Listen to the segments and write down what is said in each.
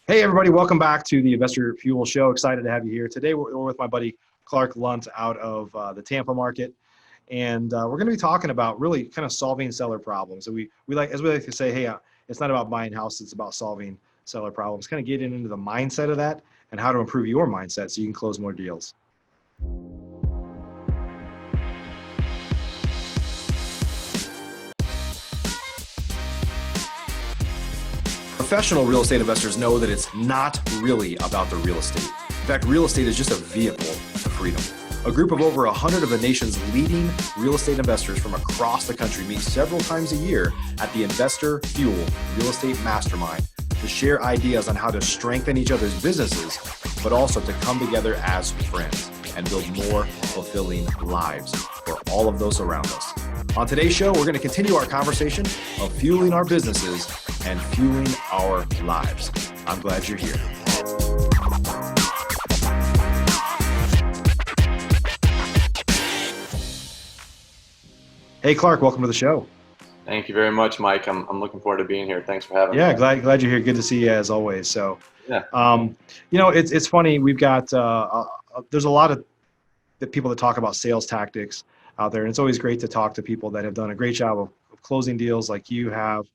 Hey, everybody, welcome back to the Investor Fuel Show. Excited to have you here. Today, we're with my buddy Clark Lunt out of the Tampa market. And we're going to be talking about really kind of solving seller problems. And we like, as we like to say, hey, it's not about buying houses, it's about solving seller problems. Kind of getting into the mindset of that and how to improve your mindset so you can close more deals. Professional real estate investors know that it's not really about the real estate. In fact, real estate is just a vehicle to freedom. A group of over 100 of the nation's leading real estate investors from across the country meet several times a year at the Investor Fuel Real Estate Mastermind to share ideas on how to strengthen each other's businesses, but also to come together as friends and build more fulfilling lives for all of those around us. On today's show, we're going to continue our conversation of fueling our businesses and fueling our lives. I'm glad you're here. Hey, Clark, welcome to the show. Thank you very much, Mike. I'm looking forward to being here. Thanks for having me. Yeah, glad you're here. Good to see you as always. So, Yeah. It's funny. We've got there's a lot of the people that talk about sales tactics out there, and it's always great to talk to people that have done a great job of closing deals like you have,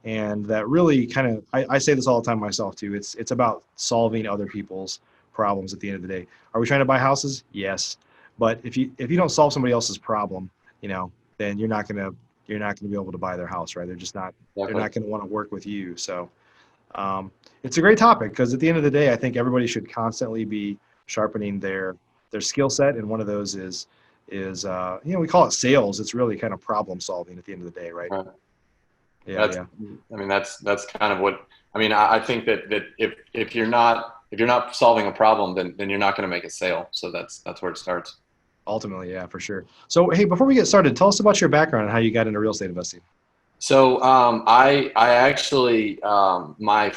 and that really kind of I say this all the time myself too. It's about solving other people's problems at the end of the day. Are we trying to buy houses? Yes, but if you don't solve somebody else's problem, then you're not gonna be able to buy their house, right? They're just not Definitely. they're not going to want to work with you. So it's a great topic because at the end of the day, I think everybody should constantly be sharpening their skill set, and one of those is we call it sales. It's really kind of problem solving at the end of the day, right? Right. Yeah. I mean, that's kind of what I mean. I think that if you're not solving a problem, then you're not going to make a sale. So that's where it starts. Ultimately, yeah, for sure. So, hey, before we get started, tell us about your background and how you got into real estate investing. So I actually my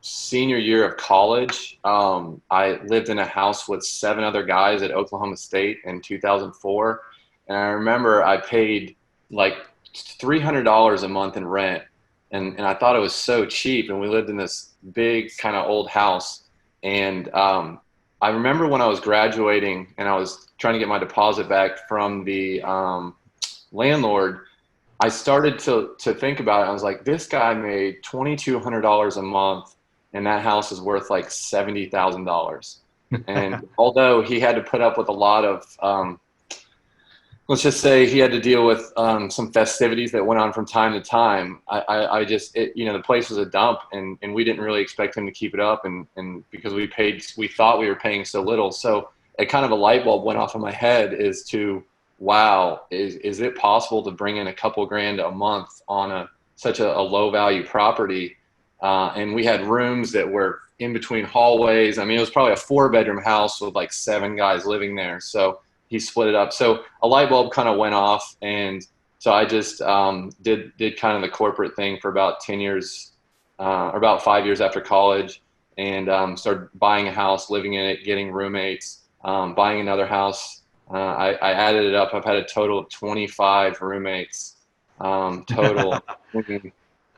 senior year of college, I lived in a house with 7 other guys at Oklahoma State in 2004, and I remember I paid like $300 a month in rent, and I thought it was so cheap. And we lived in this big kind of old house, and I remember when I was graduating and I was trying to get my deposit back from the landlord. I started to think about it. I was like, this guy made $2,200 a month, and that house is worth like $70,000. And although he had to put up with a lot of, let's just say he had to deal with some festivities that went on from time to time, I just, the place was a dump, and we didn't really expect him to keep it up, and because we thought we were paying so little. So it kind of a light bulb went off in my head as to, wow, is it possible to bring in a couple grand a month on such a low value property? And we had rooms that were in between hallways. I mean, it was probably a 4-bedroom house with like 7 guys living there. So he split it up. So a light bulb kind of went off, and so I just did kind of the corporate thing for about 10 years, or about 5 years after college, and started buying a house, living in it, getting roommates, buying another house. I added it up. I've had a total of 25 roommates total.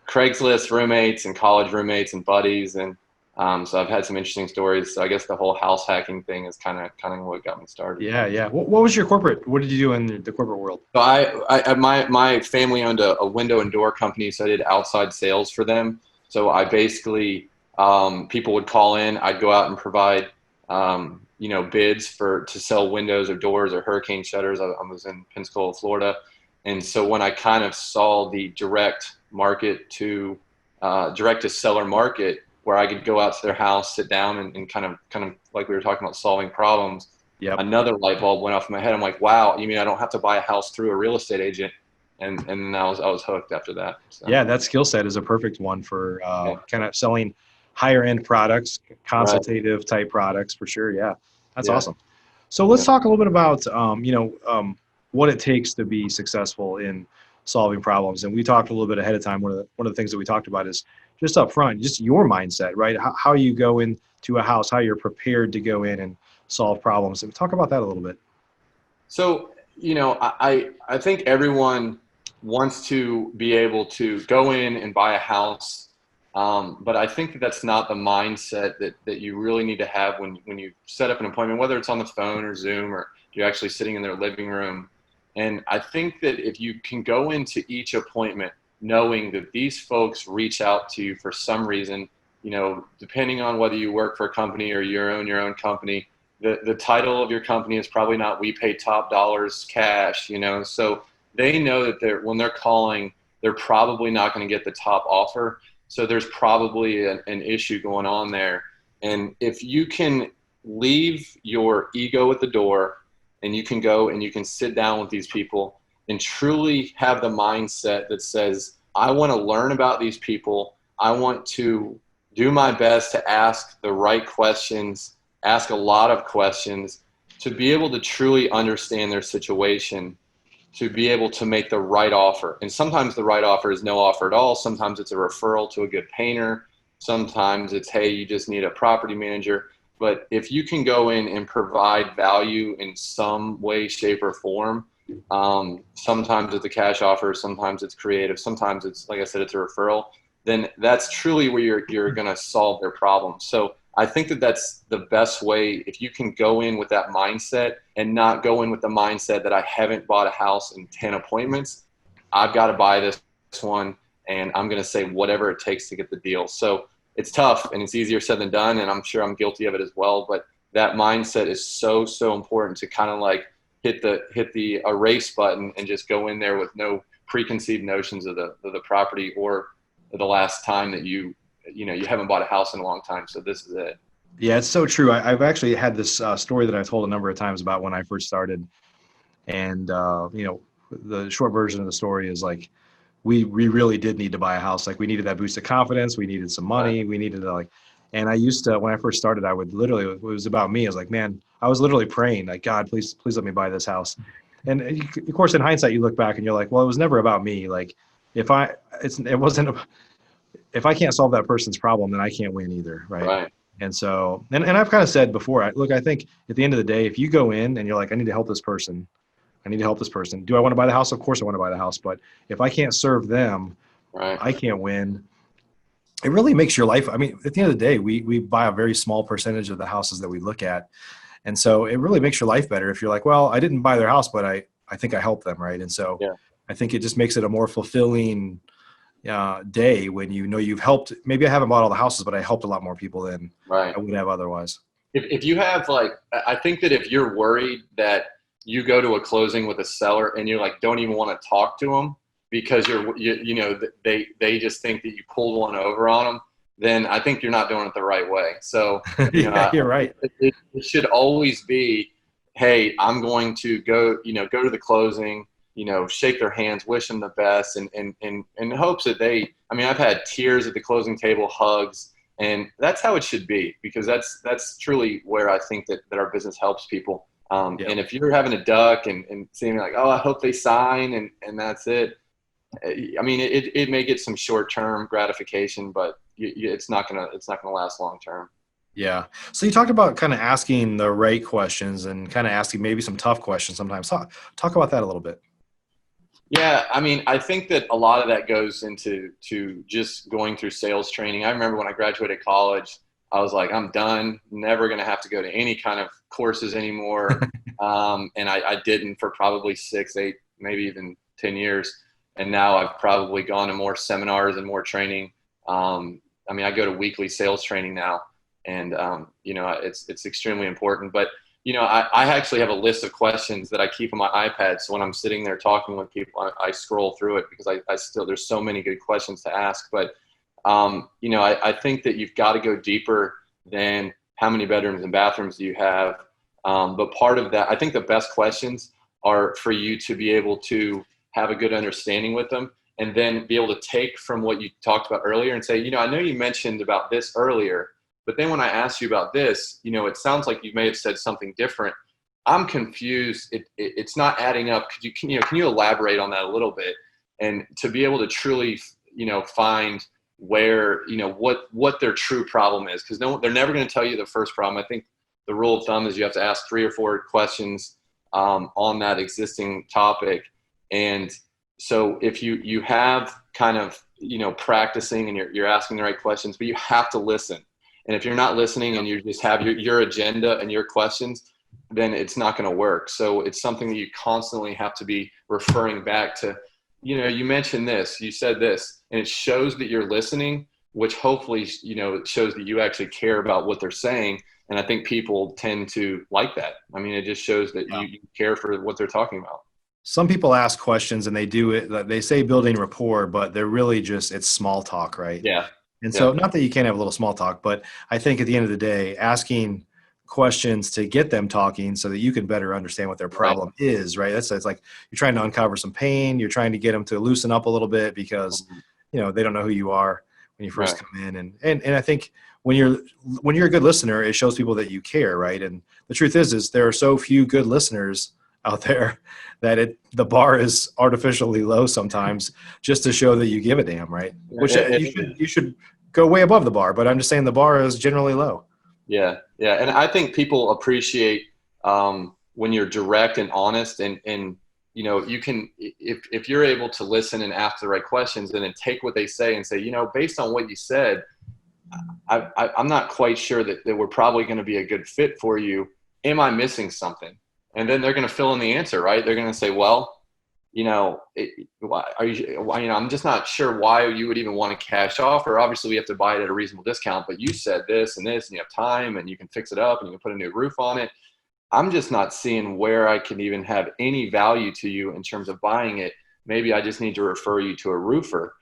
Craigslist roommates and college roommates and buddies, and so I've had some interesting stories. So I guess the whole house hacking thing is kind of what got me started. Yeah. What was your corporate? What did you do in the corporate world? So my family owned a window and door company, so I did outside sales for them. So I basically people would call in, I'd go out and provide bids to sell windows or doors or hurricane shutters. I was in Pensacola, Florida, and so when I kind of saw the direct to seller market, where I could go out to their house, sit down, and kind of like we were talking about solving problems. Yep. Another light bulb went off in my head. I'm like, wow, you mean I don't have to buy a house through a real estate agent? And I was hooked after that. So. Yeah, that skill set is a perfect one for kind of selling higher end products, consultative type products for sure. Yeah, that's awesome. So let's talk a little bit about what it takes to be successful in solving problems. And we talked a little bit ahead of time. One of the things that we talked about is just up front, just your mindset, right? How you go into a house, how you're prepared to go in and solve problems. And talk about that a little bit. So, I think everyone wants to be able to go in and buy a house But I think that that's not the mindset that you really need to have when you set up an appointment, whether it's on the phone or Zoom or you're actually sitting in their living room. And I think that if you can go into each appointment knowing that these folks reach out to you for some reason, depending on whether you work for a company or you own your own company, the title of your company is probably not "We Pay Top Dollars Cash," so they know that when they're calling, they're probably not going to get the top offer. So there's probably an issue going on there. And if you can leave your ego at the door and you can go and you can sit down with these people and truly have the mindset that says, I want to learn about these people. I want to do my best to ask the right questions, ask a lot of questions, to be able to truly understand their situation, to be able to make the right offer. And sometimes the right offer is no offer at all. Sometimes it's a referral to a good painter. Sometimes it's, hey, you just need a property manager. But if you can go in and provide value in some way, shape, or form, sometimes it's a cash offer, sometimes it's creative, sometimes it's, like I said, it's a referral, then that's truly where you're going to solve their problem. So I think that that's the best way. If you can go in with that mindset and not go in with the mindset that I haven't bought a house in 10 appointments, I've got to buy this one and I'm going to say whatever it takes to get the deal. So it's tough and it's easier said than done. And I'm sure I'm guilty of it as well. But that mindset is so, so important to kind of like hit the erase button and just go in there with no preconceived notions of the property or the last time that you haven't bought a house in a long time. So this is it. Yeah, it's so true. I've actually had this story that I've told a number of times about when I first started. And, the short version of the story is like, we really did need to buy a house. Like we needed that boost of confidence. We needed some money. Right. We needed to and I used to, when I first started, I would literally, it was about me. I was like, man, I was literally praying like, God, please let me buy this house. And of course, in hindsight, you look back and you're like, well, it was never about me. Like it wasn't, if I can't solve that person's problem, then I can't win either. Right. Right. And so, and I've kind of said before, I think at the end of the day, if you go in and you're like, I need to help this person, I need to help this person. Do I want to buy the house? Of course I want to buy the house. But if I can't serve them, Right. I can't win. It really makes your life. I mean, at the end of the day, we buy a very small percentage of the houses that we look at. And so it really makes your life better if you're like, well, I didn't buy their house, but I think I helped them. Right. And so Yeah. I think it just makes it a more fulfilling day when you've helped. Maybe I haven't bought all the houses, but I helped a lot more people than Right. I would have otherwise. If you have I think that if you're worried that you go to a closing with a seller and you're like, don't even want to talk to them because they just think that you pulled one over on them, then I think you're not doing it the right way. So, Yeah, you're right. it should always be, hey, I'm going to go to the closing, shake their hands, wish them the best, and in hopes that I've had tears at the closing table, hugs, and that's how it should be, because that's truly where I think that our business helps people. Yeah. And if you're having a duck and seeing like, oh, I hope they sign and that's it. It may get some short-term gratification, but it's not gonna last long-term. Yeah. So you talked about kind of asking the right questions and kind of asking maybe some tough questions sometimes. Talk about that a little bit. Yeah, I think that a lot of that goes into just going through sales training. I remember when I graduated college, I was like, I'm done, never going to have to go to any kind of courses anymore. And I didn't for probably 6, 8, maybe even 10 years. And now I've probably gone to more seminars and more training. I go to weekly sales training now, and it's extremely important. But I actually have a list of questions that I keep on my iPad. So when I'm sitting there talking with people, I scroll through it because I still, there's so many good questions to ask. But, I think that you've got to go deeper than how many bedrooms and bathrooms do you have. But part of that, I think the best questions are for you to be able to have a good understanding with them, and then be able to take from what you talked about earlier and say, I know you mentioned about this earlier, but then when I asked you about this, it sounds like you may have said something different. I'm confused. It's not adding up. Can you elaborate on that a little bit? And to be able to truly, find where, what their true problem is, because they're never going to tell you the first problem. I think the rule of thumb is you have to ask 3 or 4 questions on that existing topic. And so if you have kind of, practicing and you're asking the right questions, but you have to listen. And if you're not listening and you just have your agenda and your questions, then it's not going to work. So it's something that you constantly have to be referring back to. You mentioned this, you said this, and it shows that you're listening, which hopefully, it shows that you actually care about what they're saying. And I think people tend to like that. I mean, it just shows that you care for what they're talking about. Some people ask questions and they do it. They say building rapport, but they're really it's small talk, right? Yeah. And so not that you can't have a little small talk, but I think at the end of the day, asking questions to get them talking so that you can better understand what their problem is, right? It's like you're trying to uncover some pain. You're trying to get them to loosen up a little bit because, they don't know who you are when you first come in. And I think when you're a good listener, it shows people that you care, right? And the truth is there are so few good listeners out there that the bar is artificially low sometimes just to show that you give a damn, right? Which you should go way above the bar, but I'm just saying the bar is generally low. Yeah. And I think people appreciate when you're direct and honest and you can, if you're able to listen and ask the right questions and then take what they say and say, based on what you said, I'm not quite sure that we're probably going to be a good fit for you. Am I missing something? And then they're going to fill in the answer, right? They're going to say, well, I'm just not sure why you would even want to cash offer. Obviously, we have to buy it at a reasonable discount, but you said this and this, and you have time, and you can fix it up, and you can put a new roof on it. I'm just not seeing where I can even have any value to you in terms of buying it. Maybe I just need to refer you to a roofer,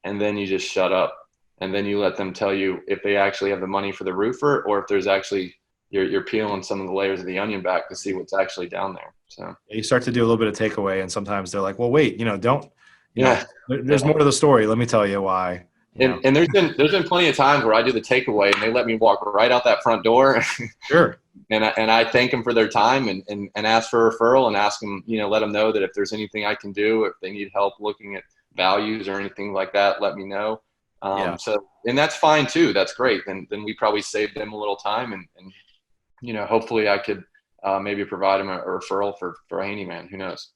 and then you just shut up, and then you let them tell you if they actually have the money for the roofer or if there's actually you're peeling some of the layers of the onion back to see what's actually down there. So you start to do a little bit of takeaway, and sometimes they're like, well, wait, there's more to the story. Let me tell you why. And there's been plenty of times where I do the takeaway and they let me walk right out that front door. Sure. And I thank them for their time and ask for a referral and ask them, let them know that if there's anything I can do, if they need help looking at values or anything like that, let me know. So, and that's fine too. That's great. Then we probably saved them a little time and hopefully I could maybe provide them a referral for a handyman. Who knows?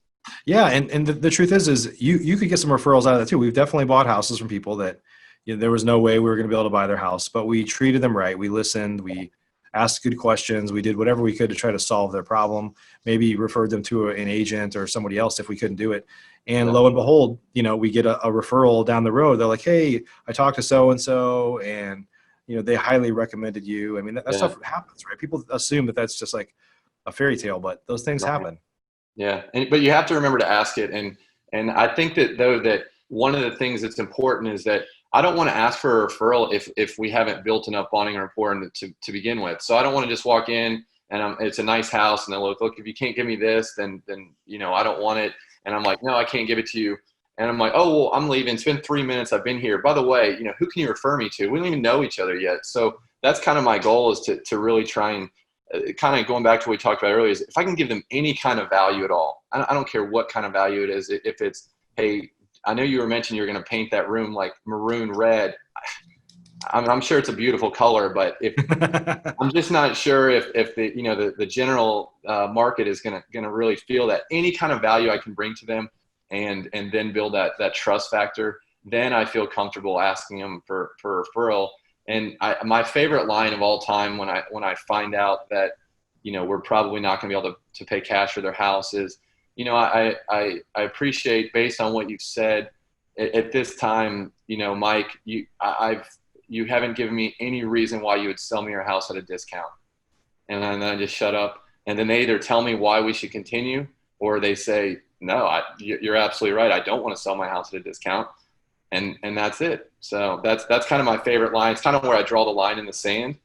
Yeah. And the truth is you could get some referrals out of that too. We've definitely bought houses from people that there was no way we were going to be able to buy their house, but we treated them right. We listened, we asked good questions. We did whatever we could to try to solve their problem, maybe referred them to an agent or somebody else if we couldn't do it. And lo and behold, we get a referral down the road. They're like, hey, I talked to so-and-so and they highly recommended you. I mean, that stuff happens, right? People assume that that's just like a fairy tale, but those things happen. Yeah. But you have to remember to ask it. And I think that one of the things that's important is that I don't want to ask for a referral if we haven't built enough bonding rapport to begin with. So I don't want to just walk in and it's a nice house and they're like, look, if you can't give me this, then I don't want it. And I'm like, no, I can't give it to you. And I'm like, oh, well, I'm leaving. It's been 3 minutes. I've been here. By the way, who can you refer me to? We don't even know each other yet. So that's kind of my goal is to really try and kind of going back to what we talked about earlier is if I can give them any kind of value at all, I don't care what kind of value it is. If it's, hey, I know you were mentioning you're going to paint that room like maroon red. I'm sure it's a beautiful color, but I'm just not sure if the general market is going to really feel that any kind of value I can bring to them and then build that trust factor, then I feel comfortable asking them for a referral. And my favorite line of all time when I find out that we're probably not going to be able to pay cash for their house is, I appreciate based on what you've said at this time, Mike, you haven't given me any reason why you would sell me your house at a discount. And then I just shut up. And then they either tell me why we should continue or they say, no, you're absolutely right. I don't want to sell my house at a discount. And that's it. So that's kind of my favorite line. It's kind of where I draw the line in the sand.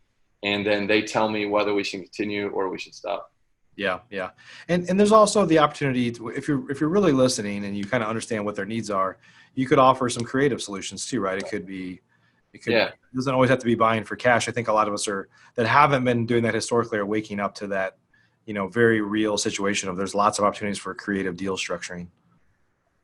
And then they tell me whether we should continue or we should stop. Yeah. Yeah. And there's also the opportunity to, if you're really listening and you kind of understand what their needs are, you could offer some creative solutions too, right? It doesn't always have to be buying for cash. I think a lot of us that haven't been doing that historically are waking up to that, very real situation of there's lots of opportunities for creative deal structuring.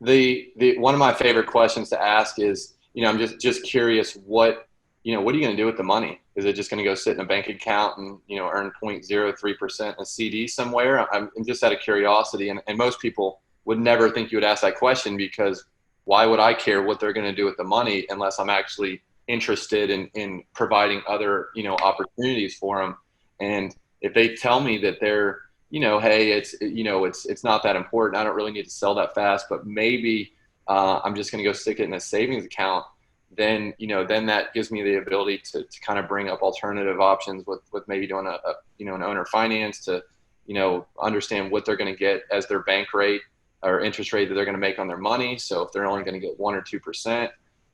The one of my favorite questions to ask is, I'm just curious what are you going to do with the money? Is it just going to go sit in a bank account and, earn 0.03% in a CD somewhere? I'm just out of curiosity. And most people would never think you would ask that question because why would I care what they're going to do with the money unless I'm actually interested in providing other, opportunities for them. And if they tell me that they're, hey, it's not that important. I don't really need to sell that fast, but maybe I'm just going to go stick it in a savings account. Then, then that gives me the ability to kind of bring up alternative options with maybe doing an owner finance to, understand what they're going to get as their bank rate or interest rate that they're going to make on their money. So if they're only going to get 1 or 2%,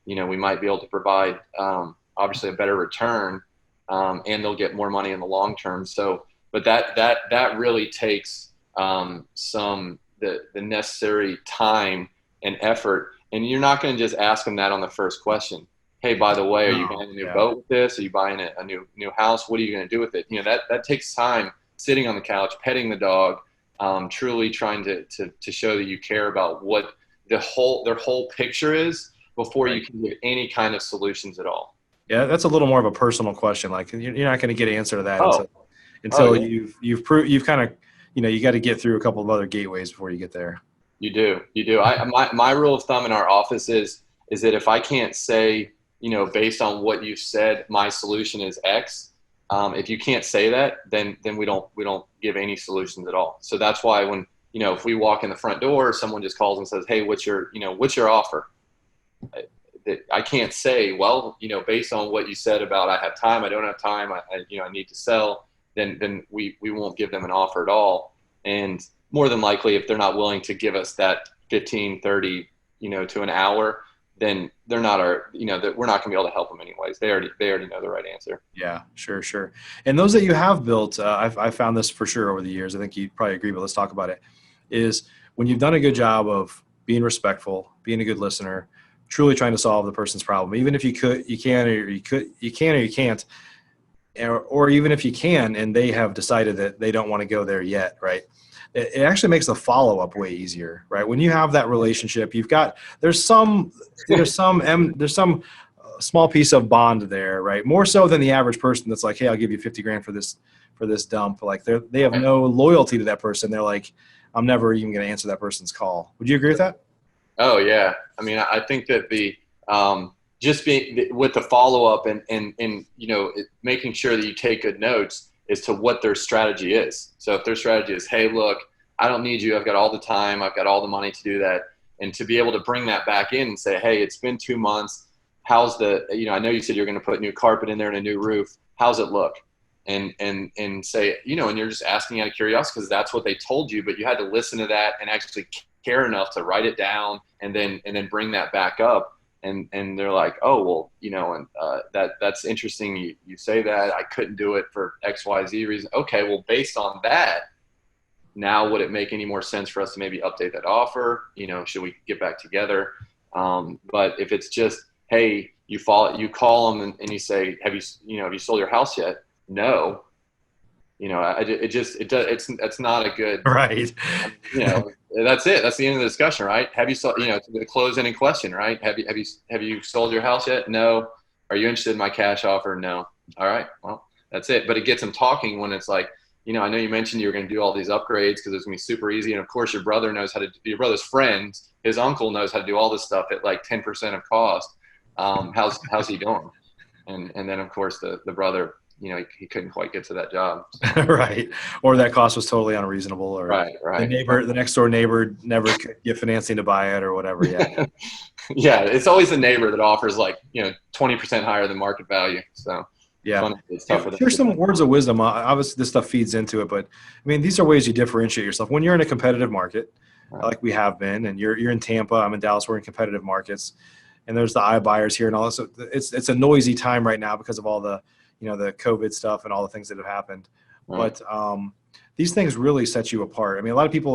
we might be able to provide obviously a better return, and they'll get more money in the long term. So, but that really takes the necessary time and effort. And you're not going to just ask them that on the first question. Hey, by the way, are you buying a new boat with this? Are you buying a new house? What are you going to do with it? That takes time, sitting on the couch, petting the dog, truly trying to show that you care about what their whole picture is before you can get any kind of solutions at all. Yeah, that's a little more of a personal question. Like you're not going to get an answer to that until yeah. you've kind of, you got to get through a couple of other gateways before you get there. You do. My rule of thumb in our office is that if I can't say, based on what you've said, my solution is X. If you can't say that, then we don't give any solutions at all. So that's why when, if we walk in the front door, someone just calls and says, hey, what's your offer? I can't say, well, based on what you said about I have time, I don't have time, I need to sell, then we won't give them an offer at all. And more than likely, if they're not willing to give us that 15, 30, to an hour, then they're not that we're not going to be able to help them anyways. They already know the right answer. Yeah, sure. And those that you have built, I've found this for sure over the years. I think you probably agree, but let's talk about it. Is when you've done a good job of being respectful, being a good listener, truly trying to solve the person's problem, even if you can or you can't, or even if you can and they have decided that they don't want to go there yet, right? It actually makes the follow-up way easier, right? When you have that relationship, there's some small piece of bond there, right? More so than the average person that's like, hey, I'll give you 50 grand for this dump. Like they have no loyalty to that person. They're like, I'm never even going to answer that person's call. Would you agree with that? Oh yeah. I mean, I think that the just being with the follow-up and making sure that you take good notes as to what their strategy is. So if their strategy is, hey, look, I don't need you. I've got all the time. I've got all the money to do that. And to be able to bring that back in and say, hey, it's been 2 months. How's I know you said you're going to put new carpet in there and a new roof. How's it look? And say, and you're just asking out of curiosity because that's what they told you, but you had to listen to that and actually care enough to write it down and then bring that back up. And they're like, oh, well, that's interesting. You say that I couldn't do it for X, Y, Z reason. Okay, well, based on that, now would it make any more sense for us to maybe update that offer? Should we get back together? But if it's just, hey, you call them and you say, have you sold your house yet? No. It's not a good, right. That's it. That's the end of the discussion, right? Have you sold, the close-ending question, right? Have you sold your house yet? No. Are you interested in my cash offer? No. All right. Well, that's it. But it gets them talking when it's like, I know you mentioned you were going to do all these upgrades because it's going to be super easy. And of course your brother knows how to, your brother's friend, his uncle knows how to do all this stuff at like 10% of cost. How's he doing? And then of course the brother, he couldn't quite get to that job. So. Right. Or that cost was totally unreasonable, or right. The next door neighbor never could get financing to buy it or whatever. Yeah. Yeah. It's always the neighbor that offers 20% higher than market value. So yeah, it's tough for them. Here's some words of wisdom. Obviously this stuff feeds into it, but I mean, these are ways you differentiate yourself when you're in a competitive market, right, like we have been, and you're in Tampa, I'm in Dallas, we're in competitive markets, and there's the iBuyers here and all this. So it's a noisy time right now because of all the, the COVID stuff and all the things that have happened. Right. But these things really set you apart. I mean, a lot of people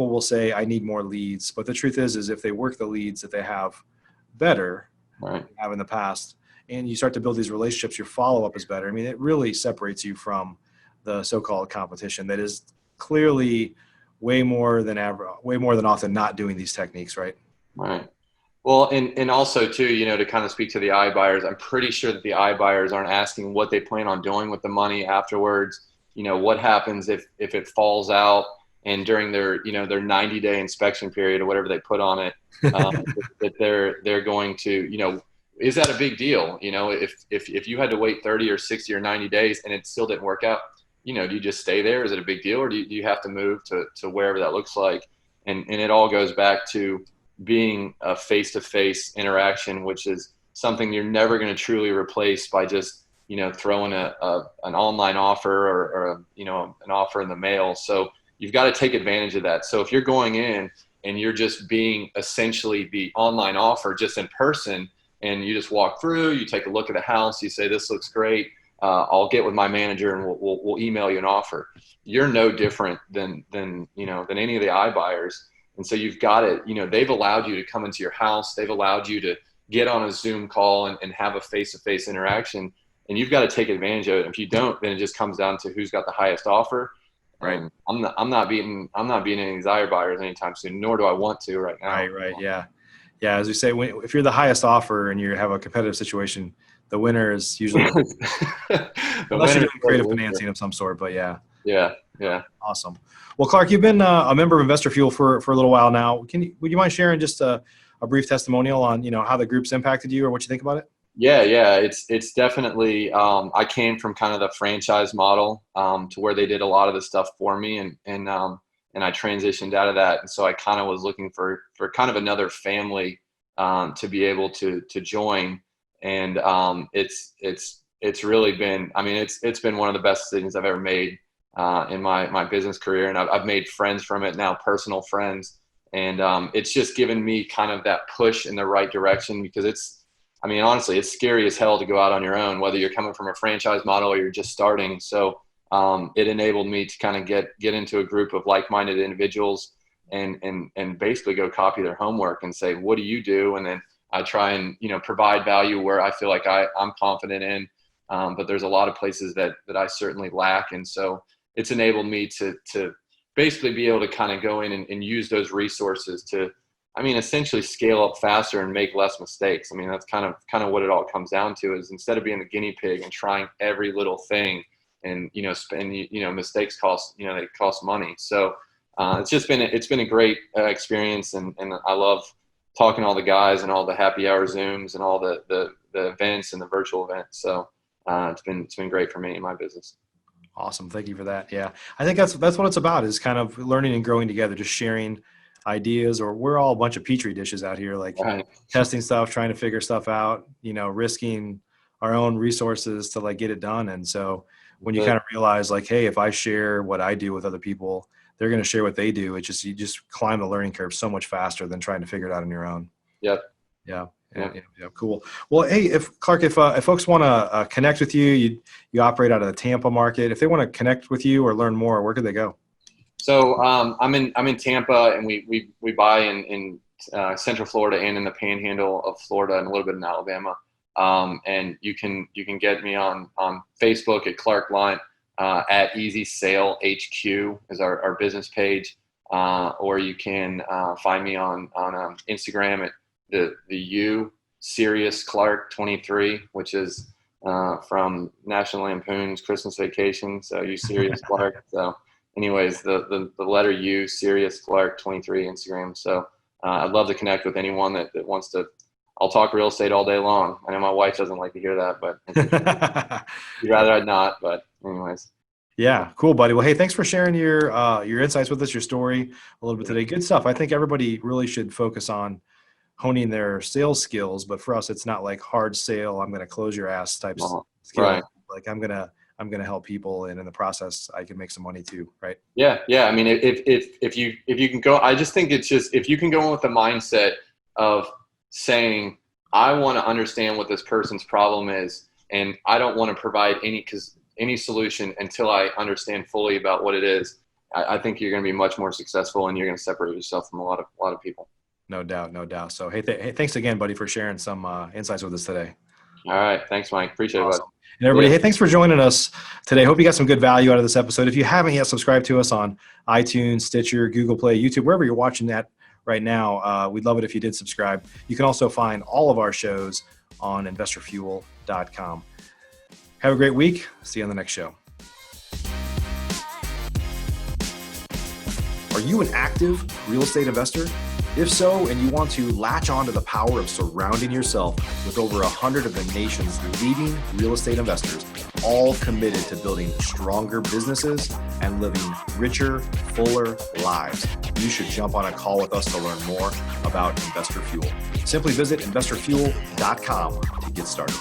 will say, I need more leads. But the truth is if they work the leads that they have better, right, than they have in the past, and you start to build these relationships, your follow-up is better. I mean, it really separates you from the so-called competition that is clearly way more than often not doing these techniques, right? Right. Well, and also too, to kind of speak to the iBuyers, I'm pretty sure that the iBuyers aren't asking what they plan on doing with the money afterwards. What happens if it falls out? and during their, their 90-day inspection period or whatever they put on it, that they're going to, is that a big deal? If you had to wait 30 or 60 or 90 days and it still didn't work out, do you just stay there? Is it a big deal, or do you have to move to wherever that looks like? And it all goes back to being a face-to-face interaction, which is something you're never going to truly replace by just, throwing an online offer or an offer in the mail. So you've got to take advantage of that. So if you're going in and you're just being essentially the online offer just in person, and you just walk through, you take a look at the house, you say, this looks great. I'll get with my manager and we'll email you an offer. You're no different than any of the iBuyers. And so you've got it, they've allowed you to come into your house. They've allowed you to get on a Zoom call and have a face-to-face interaction, and you've got to take advantage of it. If you don't, then it just comes down to who's got the highest offer. Right. I'm not beating any of these iBuyers anytime soon, nor do I want to right now. Right. Yeah. Yeah. As we say, if you're the highest offer and you have a competitive situation, the winner is usually unless you're doing creative financing of some sort. But yeah. Yeah. Awesome. Well, Clark, you've been a member of Investor Fuel for a little while now. Would you mind sharing just a brief testimonial on how the group's impacted you or what you think about it? Yeah. It's definitely. I came from kind of the franchise model to where they did a lot of the stuff for me, and I transitioned out of that, and so I kind of was looking for kind of another family to be able to join, and it's really been. I mean, it's been one of the best decisions I've ever made in my business career, and I've made friends from it now, personal friends, and it's just given me kind of that push in the right direction, because honestly, it's scary as hell to go out on your own, whether you're coming from a franchise model or you're just starting. So it enabled me to kind of get into a group of like-minded individuals and basically go copy their homework and say, what do you do? And then I try and, provide value where I feel like I'm confident in. But there's a lot of places that I certainly lack. And so it's enabled me to basically be able to kind of go in and use those resources to, essentially scale up faster and make less mistakes. That's kind of what it all comes down to, is instead of being a guinea pig and trying every little thing and, mistakes cost, they cost money. So it's been a great experience. And I love talking to all the guys and all the happy hour Zooms and all the events and the virtual events. So it's been great for me in my business. Awesome. Thank you for that. Yeah. I think that's what it's about, is kind of learning and growing together, just sharing ideas. Or we're all a bunch of petri dishes out here, like Right. testing stuff, trying to figure stuff out, risking our own resources to like get it done. And so when you kind of realize like, hey, if I share what I do with other people, they're going to share what they do. You just climb the learning curve so much faster than trying to figure it out on your own. Yep. Yeah. Cool. Well, hey, Clark, if folks want to connect with you, you operate out of the Tampa market. If they want to connect with you or learn more, where could they go? So I'm in Tampa, and we buy in Central Florida and in the Panhandle of Florida and a little bit in Alabama. And you can get me on Facebook at Clark Lunt, at Easy Sale HQ is our business page, or you can find me on Instagram at the U Serious Clark 23, which is from National Lampoon's Christmas Vacation. So you Serious Clark. So anyways, the letter U, Serious Clark 23 Instagram. So I'd love to connect with anyone that wants to. I'll talk real estate all day long. I know my wife doesn't like to hear that, but she'd rather I'd not. But anyways. Yeah, cool, buddy. Well, hey, thanks for sharing your insights with us, your story a little bit today. Good stuff. I think everybody really should focus on honing their sales skills, but for us, it's not like hard sale, I'm going to close your ass type skill. Right. Like I'm going to help people, and in the process, I can make some money too. Right. Yeah. If you can go, I just think it's just, if you can go in with the mindset of saying, I want to understand what this person's problem is, and I don't want to provide any solution until I understand fully about what it is, I think you're going to be much more successful, and you're going to separate yourself from a lot of people. No doubt. So, hey, thanks again, buddy, for sharing some insights with us today. All right. Thanks, Mike. Appreciate it, bud. And everybody, hey, thanks for joining us today. Hope you got some good value out of this episode. If you haven't yet, subscribe to us on iTunes, Stitcher, Google Play, YouTube, wherever you're watching that right now. We'd love it if you did subscribe. You can also find all of our shows on investorfuel.com. Have a great week. See you on the next show. you an active real estate investor? If so, and you want to latch on to the power of surrounding yourself with over 100 of the nation's leading real estate investors, all committed to building stronger businesses and living richer, fuller lives, you should jump on a call with us to learn more about Investor Fuel. Simply visit investorfuel.com to get started.